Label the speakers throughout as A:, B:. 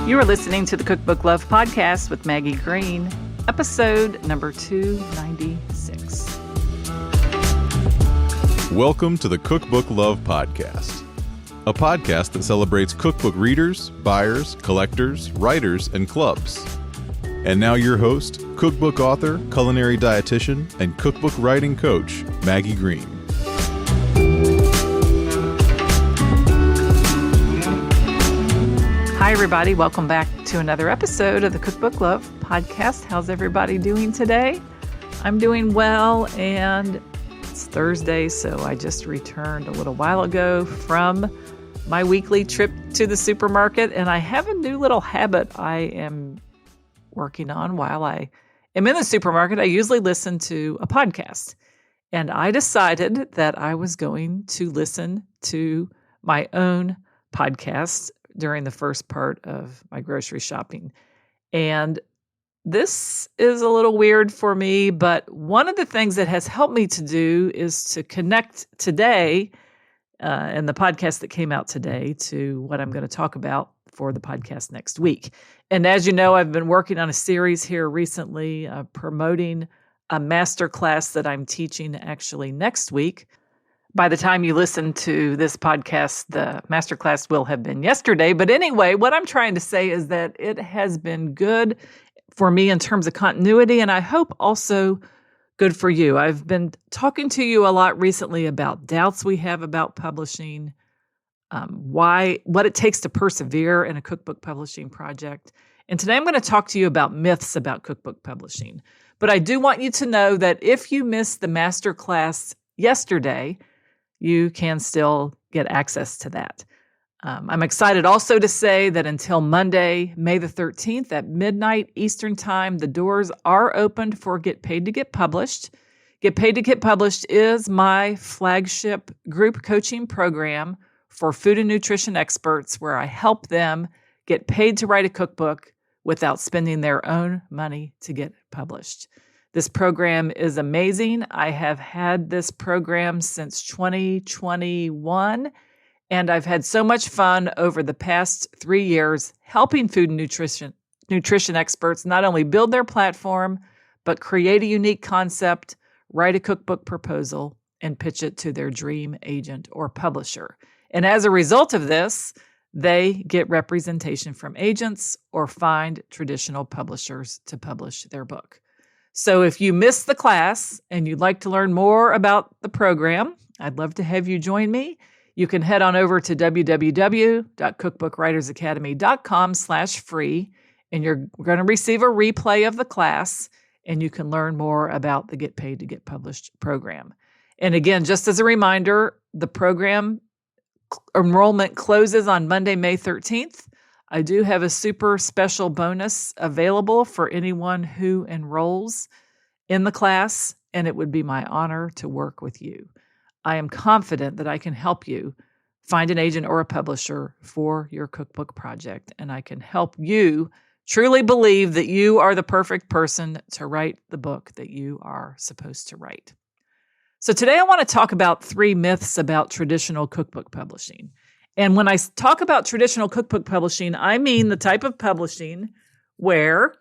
A: You are listening to the Cookbook Love Podcast with Maggie Green, episode number 296.
B: Welcome to the Cookbook Love Podcast, a podcast that celebrates cookbook readers, buyers, collectors, writers, and clubs. And now your host, cookbook author, culinary dietitian, and cookbook writing coach, Maggie Green.
A: Hi, everybody. Welcome back to another episode of the Cookbook Love Podcast. How's everybody doing today? I'm doing well, and it's Thursday, so I just returned a little while ago from my weekly trip to the supermarket, and I have a new little habit I am working on while I am in the supermarket. I usually listen to a podcast, and I decided that I was going to listen to my own podcast during the first part of my grocery shopping. And this is a little weird for me, but one of the things that has helped me to do is to connect today and the podcast that came out today to what I'm going to talk about for the podcast next week. And as you know, I've been working on a series here recently promoting a masterclass that I'm teaching actually next week. By the time you listen to this podcast, the masterclass will have been yesterday. But anyway, what I'm trying to say is that it has been good for me in terms of continuity, and I hope also good for you. I've been talking to you a lot recently about doubts we have about publishing, what it takes to persevere in a cookbook publishing project. And today I'm going to talk to you about myths about cookbook publishing. But I do want you to know that if you missed the masterclass yesterday, you can still get access to that. I'm excited also to say that until Monday, May the 13th at midnight Eastern Time, the doors are opened for Get Paid to Get Published. Get Paid to Get Published is my flagship group coaching program for food and nutrition experts where I help them get paid to write a cookbook without spending their own money to get published. This program is amazing. I have had this program since 2021, and I've had so much fun over the past 3 years helping food and nutrition experts not only build their platform, but create a unique concept, write a cookbook proposal, and pitch it to their dream agent or publisher. And as a result of this, they get representation from agents or find traditional publishers to publish their book. So if you missed the class and you'd like to learn more about the program, I'd love to have you join me. You can head on over to www.cookbookwritersacademy.com/free, and you're going to receive a replay of the class, and you can learn more about the Get Paid to Get Published program. And again, just as a reminder, the program enrollment closes on Monday, May 13th. I do have a super special bonus available for anyone who enrolls in the class, and it would be my honor to work with you. I am confident that I can help you find an agent or a publisher for your cookbook project, and I can help you truly believe that you are the perfect person to write the book that you are supposed to write. So today I want to talk about 3 myths about traditional cookbook publishing. And when I talk about traditional cookbook publishing, I mean the type of publishing where,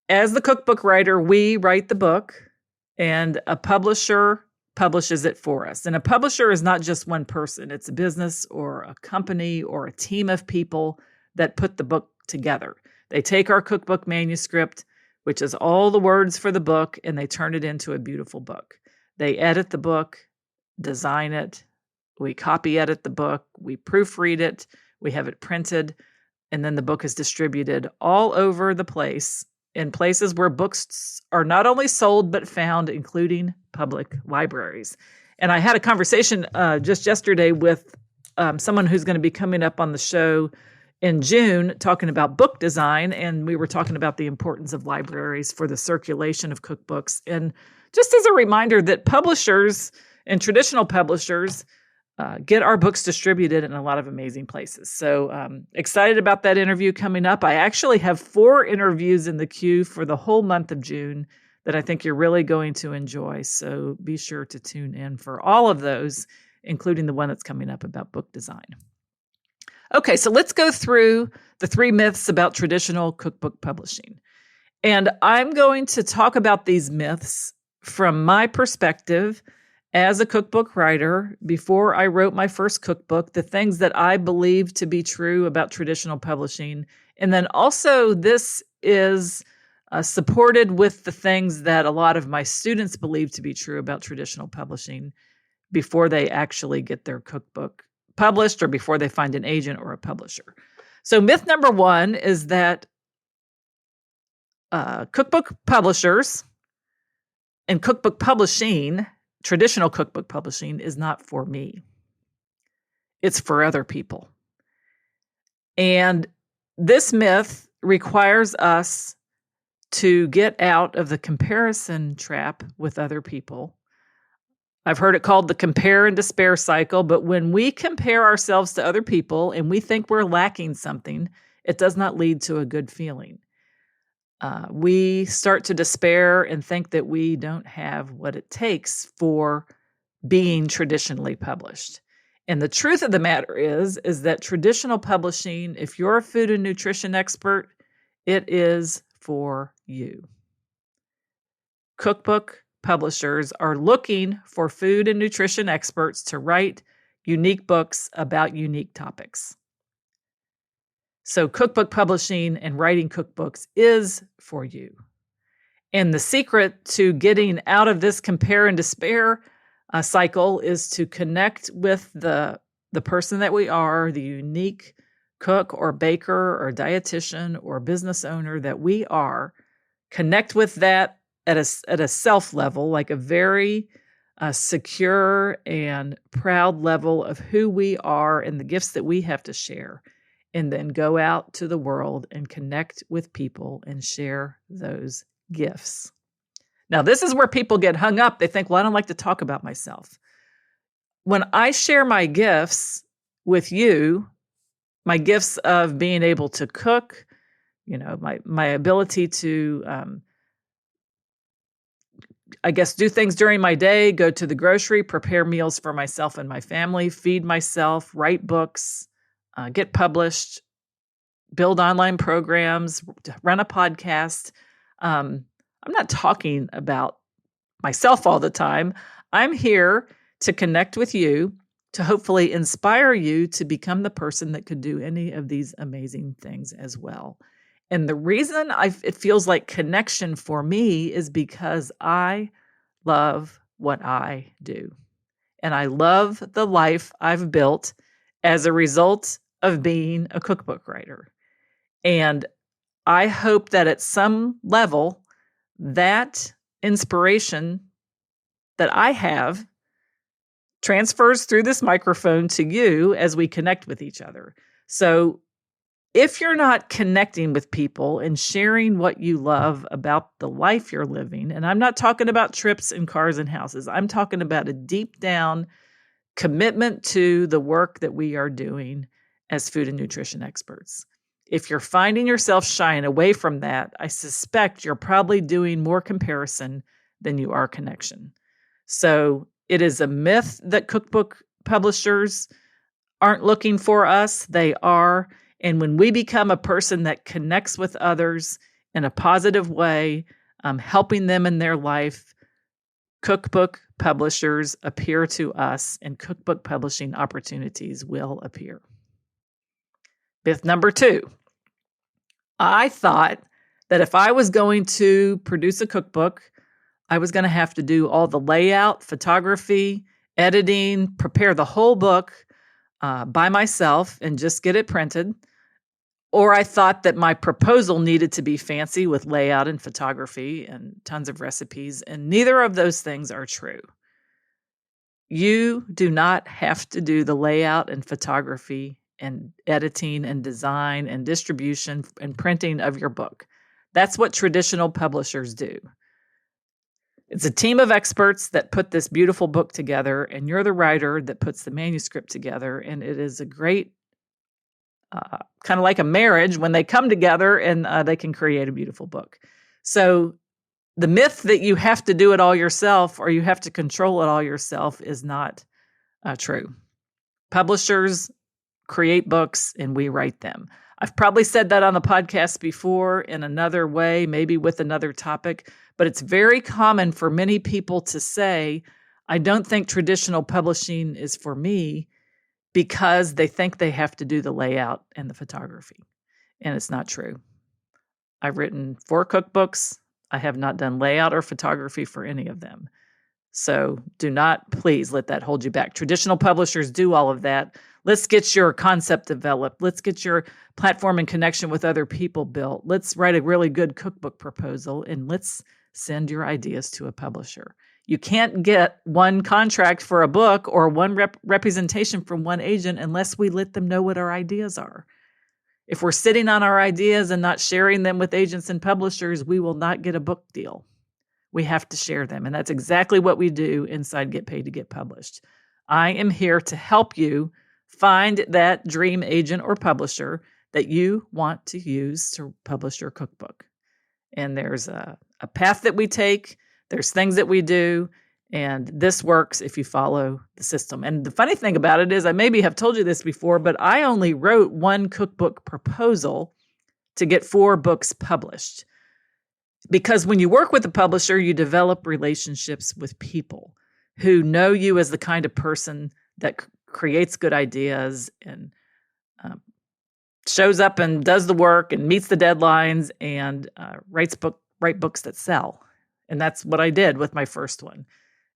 A: as the cookbook writer, we write the book and a publisher publishes it for us. And a publisher is not just one person. It's a business or a company or a team of people that put the book together. They take our cookbook manuscript, which is all the words for the book, and they turn it into a beautiful book. They edit the book, design it, we copy edit the book, we proofread it, we have it printed, and then the book is distributed all over the place in places where books are not only sold but found, including public libraries. And I had a conversation just yesterday with someone who's going to be coming up on the show in June talking about book design, and we were talking about the importance of libraries for the circulation of cookbooks. And just as a reminder that publishers and traditional publishers get our books distributed in a lot of amazing places. So excited about that interview coming up. I actually have 4 interviews in the queue for the whole month of June that I think you're really going to enjoy. So be sure to tune in for all of those, including the one that's coming up about book design. Okay, so let's go through the 3 myths about traditional cookbook publishing. And I'm going to talk about these myths from my perspective as a cookbook writer. Before I wrote my first cookbook, the things that I believe to be true about traditional publishing. And then also, this is supported with the things that a lot of my students believe to be true about traditional publishing before they actually get their cookbook published or before they find an agent or a publisher. So, myth number 1 is that cookbook publishers and cookbook publishing, traditional cookbook publishing, is not for me. It's for other people. And this myth requires us to get out of the comparison trap with other people. I've heard it called the compare and despair cycle, but when we compare ourselves to other people and we think we're lacking something, it does not lead to a good feeling. We start to despair and think that we don't have what it takes for being traditionally published. And the truth of the matter is that traditional publishing, if you're a food and nutrition expert, it is for you. Cookbook publishers are looking for food and nutrition experts to write unique books about unique topics. So cookbook publishing and writing cookbooks is for you. And the secret to getting out of this compare and despair cycle is to connect with the person that we are, the unique cook or baker or dietitian or business owner that we are. Connect with that at a self level, like a very secure and proud level of who we are and the gifts that we have to share. And then go out to the world and connect with people and share those gifts. Now, this is where people get hung up. They think, well, I don't like to talk about myself. When I share my gifts with you, my gifts of being able to cook, my ability to, do things during my day, go to the grocery, prepare meals for myself and my family, feed myself, write books, get published, build online programs, run a podcast. I'm not talking about myself all the time. I'm here to connect with you, to hopefully inspire you to become the person that could do any of these amazing things as well. And the reason it feels like connection for me is because I love what I do. And I love the life I've built as a result of being a cookbook writer. And I hope that at some level, that inspiration that I have transfers through this microphone to you as we connect with each other. So if you're not connecting with people and sharing what you love about the life you're living, and I'm not talking about trips and cars and houses, I'm talking about a deep down commitment to the work that we are doing as food and nutrition experts. If you're finding yourself shying away from that, I suspect you're probably doing more comparison than you are connection. So it is a myth that cookbook publishers aren't looking for us. They are. And when we become a person that connects with others in a positive way, helping them in their life, cookbook publishers appear to us and cookbook publishing opportunities will appear. Myth number 2. I thought that if I was going to produce a cookbook, I was going to have to do all the layout, photography, editing, prepare the whole book by myself and just get it printed. Or I thought that my proposal needed to be fancy with layout and photography and tons of recipes, and neither of those things are true. You do not have to do the layout and photography and editing and design and distribution and printing of your book. That's what traditional publishers do. It's a team of experts that put this beautiful book together, and you're the writer that puts the manuscript together, and it is a great kind of like a marriage when they come together and they can create a beautiful book. So the myth that you have to do it all yourself or you have to control it all yourself is not true. Publishers, create books and we write them. I've probably said that on the podcast before in another way, maybe with another topic, but it's very common for many people to say, I don't think traditional publishing is for me because they think they have to do the layout and the photography. And it's not true. I've written 4 cookbooks. I have not done layout or photography for any of them. So do not, please, let that hold you back. Traditional publishers do all of that. Let's get your concept developed. Let's get your platform and connection with other people built. Let's write a really good cookbook proposal, and let's send your ideas to a publisher. You can't get one contract for a book or one representation from one agent unless we let them know what our ideas are. If we're sitting on our ideas and not sharing them with agents and publishers, we will not get a book deal. We have to share them. And that's exactly what we do inside Get Paid to Get Published. I am here to help you find that dream agent or publisher that you want to use to publish your cookbook. And there's a path that we take. There's things that we do. And this works if you follow the system. And the funny thing about it is, I maybe have told you this before, but I only wrote 1 cookbook proposal to get 4 books published. Because when you work with a publisher, you develop relationships with people who know you as the kind of person that creates good ideas and shows up and does the work and meets the deadlines and write books that sell. And that's what I did with my first one.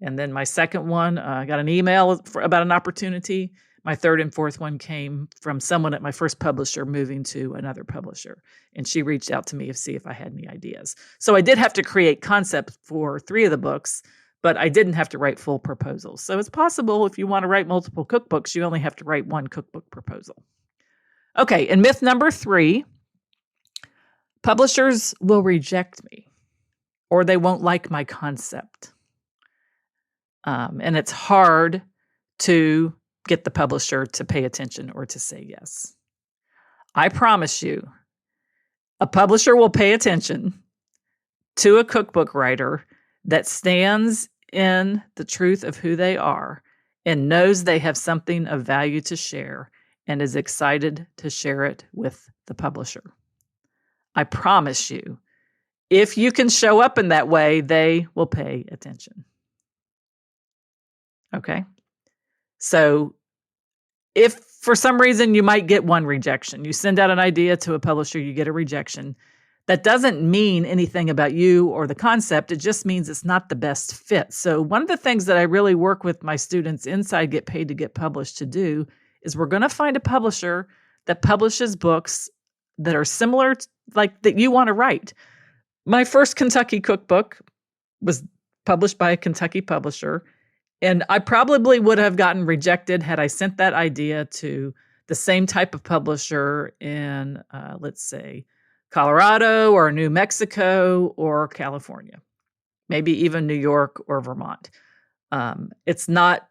A: And then my second one, I got an email about an opportunity. My third and fourth one came from someone at my first publisher moving to another publisher. And she reached out to me to see if I had any ideas. So I did have to create concepts for 3 of the books, but I didn't have to write full proposals. So it's possible if you want to write multiple cookbooks, you only have to write 1 cookbook proposal. Okay, and myth number 3, publishers will reject me or they won't like my concept. And it's hard to get the publisher to pay attention or to say yes. I promise you, a publisher will pay attention to a cookbook writer that stands in the truth of who they are and knows they have something of value to share and is excited to share it with the publisher. I promise you, if you can show up in that way, they will pay attention. Okay? So if for some reason you might get 1 rejection, you send out an idea to a publisher, you get a rejection, that doesn't mean anything about you or the concept. It just means it's not the best fit. So one of the things that I really work with my students inside Get Paid to Get Published to do is we're going to find a publisher that publishes books that are similar, like that you want to write. My first Kentucky cookbook was published by a Kentucky publisher. And I probably would have gotten rejected had I sent that idea to the same type of publisher in, let's say, Colorado or New Mexico or California, maybe even New York or Vermont. It's not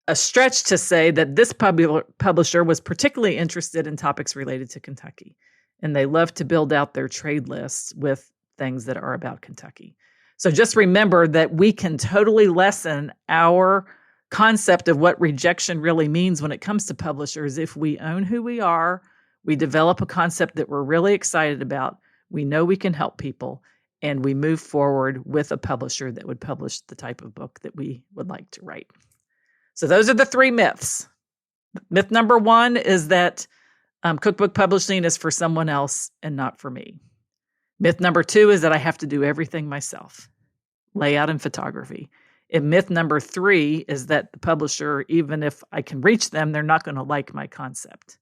A: a stretch to say that this publisher was particularly interested in topics related to Kentucky, and they love to build out their trade lists with things that are about Kentucky. So just remember that we can totally lessen our concept of what rejection really means when it comes to publishers if we own who we are, we develop a concept that we're really excited about, we know we can help people, and we move forward with a publisher that would publish the type of book that we would like to write. So those are the 3 myths. Myth number 1 is that cookbook publishing is for someone else and not for me. Myth number 2 is that I have to do everything myself, layout and photography. And myth number 3 is that the publisher, even if I can reach them, they're not going to like my concept.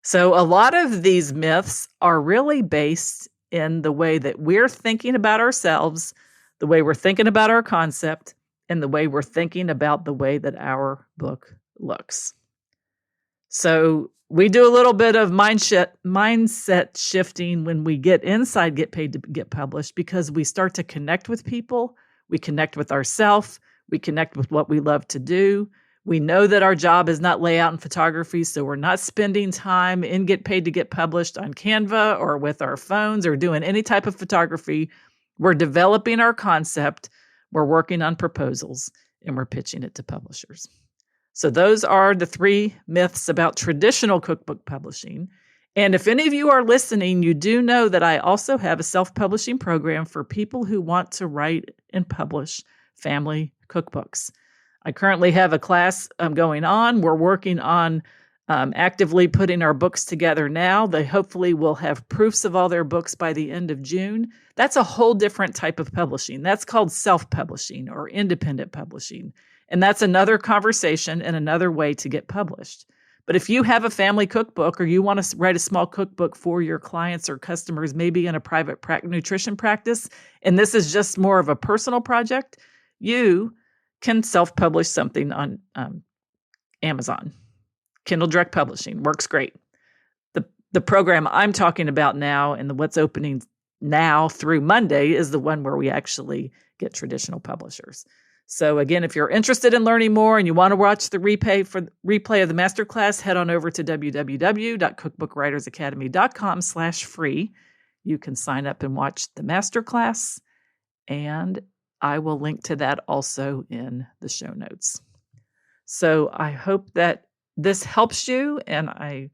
A: So a lot of these myths are really based in the way that we're thinking about ourselves, the way we're thinking about our concept, and the way we're thinking about the way that our book looks. So we do a little bit of mindset shifting when we get inside Get Paid to Get Published, because we start to connect with people, we connect with ourselves, we connect with what we love to do. We know that our job is not layout and photography, so we're not spending time in Get Paid to Get Published on Canva or with our phones or doing any type of photography. We're developing our concept, we're working on proposals, and we're pitching it to publishers. So those are the 3 myths about traditional cookbook publishing. And if any of you are listening, you do know that I also have a self-publishing program for people who want to write and publish family cookbooks. I currently have a class going on. We're working on actively putting our books together now. They hopefully will have proofs of all their books by the end of June. That's a whole different type of publishing. That's called self-publishing or independent publishing. And that's another conversation and another way to get published. But if you have a family cookbook or you want to write a small cookbook for your clients or customers, maybe in a private nutrition practice, and this is just more of a personal project, you can self-publish something on Amazon. Kindle Direct Publishing works great. The program I'm talking about now and what's opening now through Monday is the one where we actually get traditional publishers. So again, if you're interested in learning more and you want to watch the replay of the masterclass, head on over to www.cookbookwritersacademy.com/free. You can sign up and watch the masterclass, and I will link to that also in the show notes. So I hope that this helps you, and I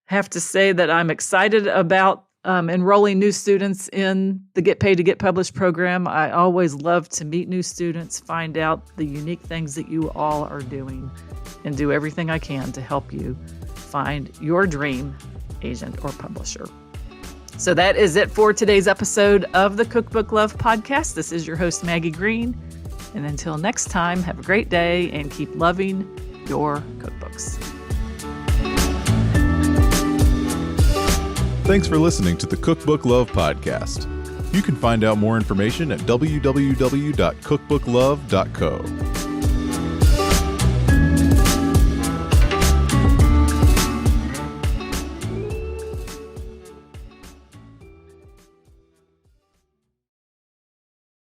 A: have to say that I'm excited about enrolling new students in the Get Paid to Get Published program. I always love to meet new students, find out the unique things that you all are doing, and do everything I can to help you find your dream agent or publisher. So that is it for today's episode of the Cookbook Love Podcast. This is your host, Maggie Green. And until next time, have a great day and keep loving your cookbooks.
B: Thanks for listening to the Cookbook Love Podcast. You can find out more information at www.cookbooklove.co.